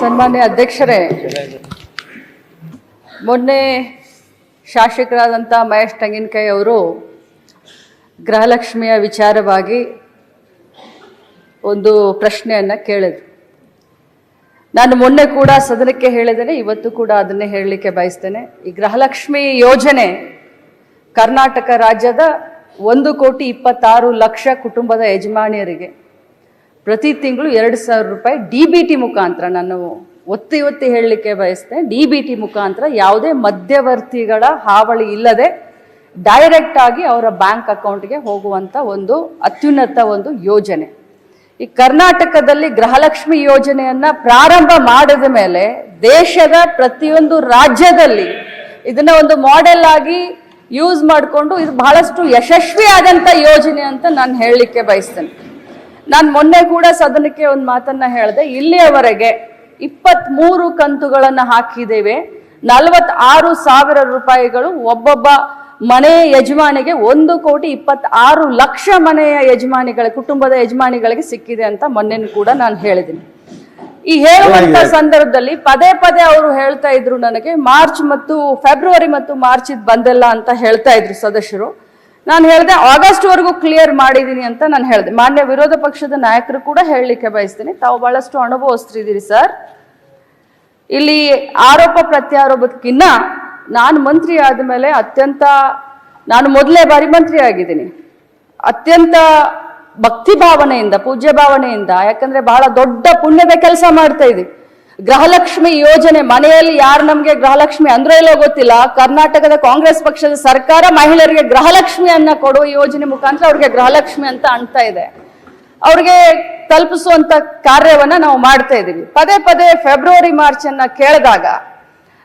ಸನ್ಮಾನ್ಯ ಅಧ್ಯಕ್ಷರೇ, ಮೊನ್ನೆ ಶಾಸಕರಾದಂಥ ಮಹೇಶ್ ತೆಂಗಿನಕಾಯಿ ಅವರು ಗೃಹಲಕ್ಷ್ಮಿಯ ವಿಚಾರವಾಗಿ ಒಂದು ಪ್ರಶ್ನೆಯನ್ನು ಕೇಳಿದ್ರು. ನಾನು ಮೊನ್ನೆ ಕೂಡ ಸದನಕ್ಕೆ ಹೇಳಿದ್ದೇನೆ, ಇವತ್ತು ಕೂಡ ಅದನ್ನೇ ಹೇಳಲಿಕ್ಕೆ ಬಯಸ್ತೇನೆ. ಈ ಗೃಹಲಕ್ಷ್ಮಿ ಯೋಜನೆ ಕರ್ನಾಟಕ ರಾಜ್ಯದ 1,26,00,000 ಕುಟುಂಬದ ಯಜಮಾನಿಯರಿಗೆ ಪ್ರತಿ ತಿಂಗಳು 2,000 ರೂಪಾಯಿ DBT ಮುಖಾಂತರ, ನಾನು ಒತ್ತಿ ಹೇಳಲಿಕ್ಕೆ ಬಯಸ್ತೇನೆ, DBT ಮುಖಾಂತರ ಯಾವುದೇ ಮಧ್ಯವರ್ತಿಗಳ ಹಾವಳಿ ಇಲ್ಲದೆ ಡೈರೆಕ್ಟ್ ಆಗಿ ಅವರ ಬ್ಯಾಂಕ್ ಅಕೌಂಟ್ಗೆ ಹೋಗುವಂಥ ಒಂದು ಅತ್ಯುನ್ನತ ಒಂದು ಯೋಜನೆ. ಈ ಕರ್ನಾಟಕದಲ್ಲಿ ಗೃಹಲಕ್ಷ್ಮಿ ಯೋಜನೆಯನ್ನ ಪ್ರಾರಂಭ ಮಾಡಿದ ಮೇಲೆ ದೇಶದ ಪ್ರತಿಯೊಂದು ರಾಜ್ಯದಲ್ಲಿ ಇದನ್ನ ಒಂದು ಮಾಡೆಲ್ ಆಗಿ ಯೂಸ್ ಮಾಡಿಕೊಂಡು ಇದು ಬಹಳಷ್ಟು ಯಶಸ್ವಿಯಾದಂಥ ಯೋಜನೆ ಅಂತ ನಾನು ಹೇಳಲಿಕ್ಕೆ ಬಯಸ್ತೇನೆ. ನಾನು ಮೊನ್ನೆ ಕೂಡ ಸದನಕ್ಕೆ ಒಂದು ಮಾತನ್ನ ಹೇಳಿದೆ. ಇಲ್ಲಿಯವರೆಗೆ 23 ಕಂತುಗಳನ್ನು ಹಾಕಿದ್ದೇವೆ. 46,000 ರೂಪಾಯಿಗಳು ಒಬ್ಬೊಬ್ಬ ಮನೆಯ ಯಜಮಾನಿಗೆ 1,26,00,000 ಮನೆಯ ಯಜಮಾನಿಗಳ ಕುಟುಂಬದ ಯಜಮಾನಿಗಳಿಗೆ ಸಿಕ್ಕಿದೆ ಅಂತ ಮೊನ್ನೆ ಕೂಡ ನಾನು ಹೇಳಿದ್ದೀನಿ. ಈ ಹೇಳುವಂತ ಸಂದರ್ಭದಲ್ಲಿ ಪದೇ ಅವರು ಹೇಳ್ತಾ ಇದ್ರು, ನನಗೆ ಫೆಬ್ರವರಿ ಮತ್ತು ಮಾರ್ಚ್ ಇದು ಬಂದಿಲ್ಲ ಅಂತ ಹೇಳ್ತಾ ಇದ್ರು ಸದಸ್ಯರು. ನಾನು ಹೇಳಿದೆ ಆಗಸ್ಟ್ ವರೆಗೂ ಕ್ಲಿಯರ್ ಮಾಡಿದೀನಿ ಅಂತ ನಾನು ಹೇಳಿದೆ. ಮಾನ್ಯ ವಿರೋಧ ಪಕ್ಷದ ನಾಯಕರು ಕೂಡ ಹೇಳಲಿಕ್ಕೆ ಬಯಸ್ತೀನಿ, ತಾವು ಬಹಳಷ್ಟು ಅನುಭವಿಸ್ತಿದ್ದೀರಿ ಸರ್. ಇಲ್ಲಿ ಆರೋಪ ಪ್ರತ್ಯಾರೋಪಕ್ಕಿನ್ನ ನಾನು ಮಂತ್ರಿ ಆದಮೇಲೆ ನಾನು ಮೊದಲೇ ಬಾರಿ ಮಂತ್ರಿ ಆಗಿದ್ದೀನಿ, ಅತ್ಯಂತ ಭಕ್ತಿ ಭಾವನೆಯಿಂದ, ಪೂಜ್ಯ ಭಾವನೆಯಿಂದ, ಯಾಕಂದ್ರೆ ಬಹಳ ದೊಡ್ಡ ಪುಣ್ಯದ ಕೆಲಸ ಮಾಡ್ತಾ ಇದ್ದೀವಿ. ಗೃಹಲಕ್ಷ್ಮಿ ಯೋಜನೆ ಮನೆಯಲ್ಲಿ ಯಾರು ನಮ್ಗೆ ಗೃಹಲಕ್ಷ್ಮಿ ಅಂದ್ರೆ ಇಲ್ಲೋ ಗೊತ್ತಿಲ್ಲ, ಕರ್ನಾಟಕದ ಕಾಂಗ್ರೆಸ್ ಪಕ್ಷದ ಸರ್ಕಾರ ಮಹಿಳೆಯರಿಗೆ ಗೃಹಲಕ್ಷ್ಮಿಯನ್ನ ಕೊಡುವ ಯೋಜನೆ ಮುಖಾಂತರ ಅವ್ರಿಗೆ ಗೃಹಲಕ್ಷ್ಮಿ ಅಂತ ಅನ್ತಾ ಇದೆ. ಅವ್ರಿಗೆ ತಲುಪಿಸುವಂತ ಕಾರ್ಯವನ್ನ ನಾವು ಮಾಡ್ತಾ ಇದ್ದೀವಿ. ಪದೇ ಫೆಬ್ರವರಿ ಮಾರ್ಚ್ ಅನ್ನ ಕೇಳಿದಾಗ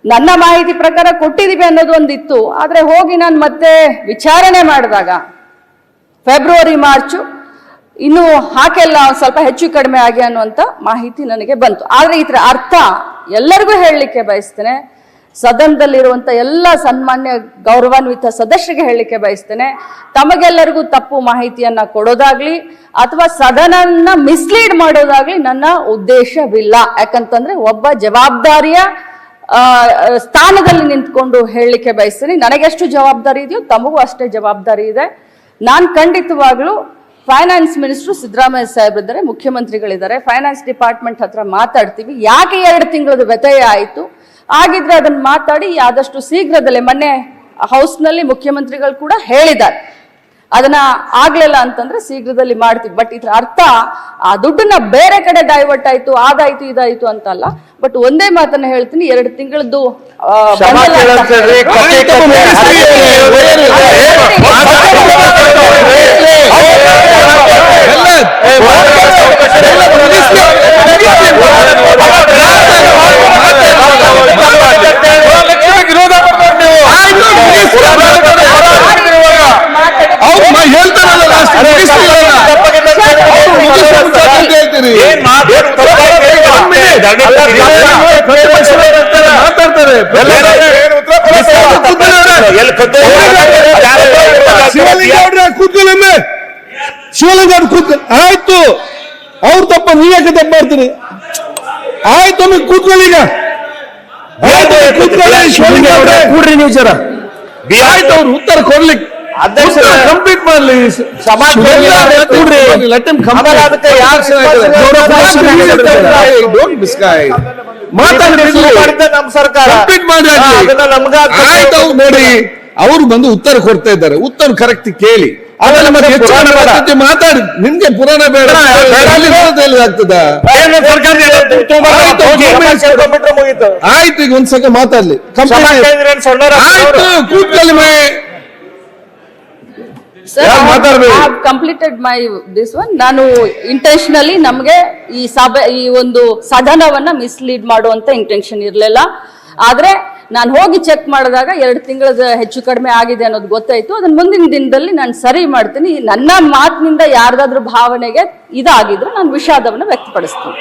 ನನ್ನ ಮಾಹಿತಿ ಪ್ರಕಾರ ಕೊಟ್ಟಿದೀವಿ ಅನ್ನೋದು ಒಂದಿತ್ತು. ಆದ್ರೆ ಹೋಗಿ ನಾನು ಮತ್ತೆ ವಿಚಾರಣೆ ಮಾಡಿದಾಗ ಫೆಬ್ರವರಿ ಮಾರ್ಚು ಇನ್ನು ಹಾಕೆಲ್ಲ ಸ್ವಲ್ಪ ಹೆಚ್ಚು ಕಡಿಮೆ ಆಗಿ ಅನ್ನುವಂಥ ಮಾಹಿತಿ ನನಗೆ ಬಂತು. ಆದ್ರೆ ಇದರ ಅರ್ಥ ಎಲ್ಲರಿಗೂ ಹೇಳಲಿಕ್ಕೆ ಬಯಸ್ತೇನೆ, ಸದನದಲ್ಲಿರುವಂಥ ಎಲ್ಲ ಸನ್ಮಾನ್ಯ ಗೌರವಾನ್ವಿತ ಸದಸ್ಯರಿಗೆ ಹೇಳಲಿಕ್ಕೆ ಬಯಸ್ತೇನೆ, ತಮಗೆಲ್ಲರಿಗೂ ತಪ್ಪು ಮಾಹಿತಿಯನ್ನ ಕೊಡೋದಾಗ್ಲಿ ಅಥವಾ ಸದನನ್ನ ಮಿಸ್ಲೀಡ್ ಮಾಡೋದಾಗ್ಲಿ ನನ್ನ ಉದ್ದೇಶವಿಲ್ಲ. ಯಾಕಂತಂದ್ರೆ ಒಬ್ಬ ಜವಾಬ್ದಾರಿಯ ಸ್ಥಾನದಲ್ಲಿ ನಿಂತ್ಕೊಂಡು ಹೇಳಲಿಕ್ಕೆ ಬಯಸ್ತೀನಿ. ನನಗೆಷ್ಟು ಜವಾಬ್ದಾರಿ ಇದೆಯೋ ತಮಗೂ ಅಷ್ಟೇ ಜವಾಬ್ದಾರಿ ಇದೆ. ನಾನು ಖಂಡಿತವಾಗ್ಲೂ ಫೈನಾನ್ಸ್ ಮಿನಿಸ್ಟರ್ ಸಿದ್ದರಾಮಯ್ಯ ಸಾಹೇಬ್ರಿದ್ದಾರೆ, ಮುಖ್ಯಮಂತ್ರಿಗಳಿದ್ದಾರೆ, ಫೈನಾನ್ಸ್ ಡಿಪಾರ್ಟ್ಮೆಂಟ್ ಹತ್ರ ಮಾತಾಡ್ತೀವಿ. ಯಾಕೆ 2 ತಿಂಗಳದ ವ್ಯತ್ಯಯ ಆಯಿತು, ಆಗಿದ್ರೆ ಅದನ್ನ ಮಾತಾಡಿ ಆದಷ್ಟು ಶೀಘ್ರದಲ್ಲೇ, ಮೊನ್ನೆ ಹೌಸ್ನಲ್ಲಿ ಮುಖ್ಯಮಂತ್ರಿಗಳು ಕೂಡ ಹೇಳಿದ್ದಾರೆ, ಅದನ್ನ ಆಗ್ಲಿಲ್ಲ ಅಂತಂದ್ರೆ ಶೀಘ್ರದಲ್ಲಿ ಮಾಡ್ತೀವಿ. ಬಟ್ ಇದ್ರ ಅರ್ಥ ಆ ದುಡ್ಡನ್ನ ಬೇರೆ ಕಡೆ ಡೈವರ್ಟ್ ಆಯ್ತು, ಅದಾಯ್ತು ಇದಾಯ್ತು ಅಂತಲ್ಲ. ಬಟ್ ಒಂದೇ ಮಾತನ್ನ ಹೇಳ್ತೀನಿ, 2 ತಿಂಗಳದ್ದು ಶಿವಲಿಂಗ ಆಯ್ತು, ಅವ್ರು ತಪ್ಪ ನೀವ್ಯಾಕೆ ತಪ್ಪು ಮಾಡ್ತೀರಿ? ಆಯ್ತು, ಕೂತ್ಕೊಳ್ಳಿ, ಈಗ ಕೂತ್ಕೊಳ್ಳಿ. ಶಿವಲಿಂಗ ಕೂಡ್ರಿ ನೀವು ಜರ. ಆಯ್ತು, ಅವ್ರು ಉತ್ತರ ಕೊಡ್ಲಿಕ್ಕೆ ಕಂಪ್ಲೀಟ್ ಮಾಡ್ಲಿ. ನಮ್ಮ ಸರ್ಕಾರ ನೋಡಿ, ಅವರು ಬಂದು ಉತ್ತರ ಕೊಡ್ತಾ ಇದ್ದಾರೆ. ಉತ್ತರ ಕರೆಕ್ಟ್ ಕೇಳಿ, ಮಾತಾಡಿ. ನಿಮ್ಗೆ ಪುರಾಣ ಬೇಡ ಆಗ್ತದ? ಆಯ್ತು, ಈಗ ಒಂದ್ಸಲ ಮಾತಾಡ್ಲಿ. ಆಯ್ತು, ಕೂತ್ಕೊಳ್ಳಿ. Completed my this one. ನಾನು ಇಂಟೆನ್ಷನಲಿ ನಮ್ಗೆ ಈ ಒಂದು ಸದನವನ್ನ ಮಿಸ್ಲೀಡ್ ಮಾಡುವಂತ ಇಂಟೆನ್ಷನ್ ಇರಲಿಲ್ಲ. ಆದ್ರೆ ನಾನು ಹೋಗಿ ಚೆಕ್ ಮಾಡಿದಾಗ 2 ತಿಂಗಳದ ಹೆಚ್ಚು ಕಡಿಮೆ ಆಗಿದೆ ಅನ್ನೋದು ಗೊತ್ತಾಯ್ತು. ಅದನ್ನ ಮುಂದಿನ ದಿನದಲ್ಲಿ ನಾನು ಸರಿ ಮಾಡ್ತೀನಿ. ನನ್ನ ಮಾತಿನಿಂದ ಯಾರ್ದಾದ್ರೂ ಭಾವನೆಗೆ ಇದಾಗಿದ್ರೆ ನಾನು ವಿಷಾದವನ್ನು ವ್ಯಕ್ತಪಡಿಸ್ತೀನಿ.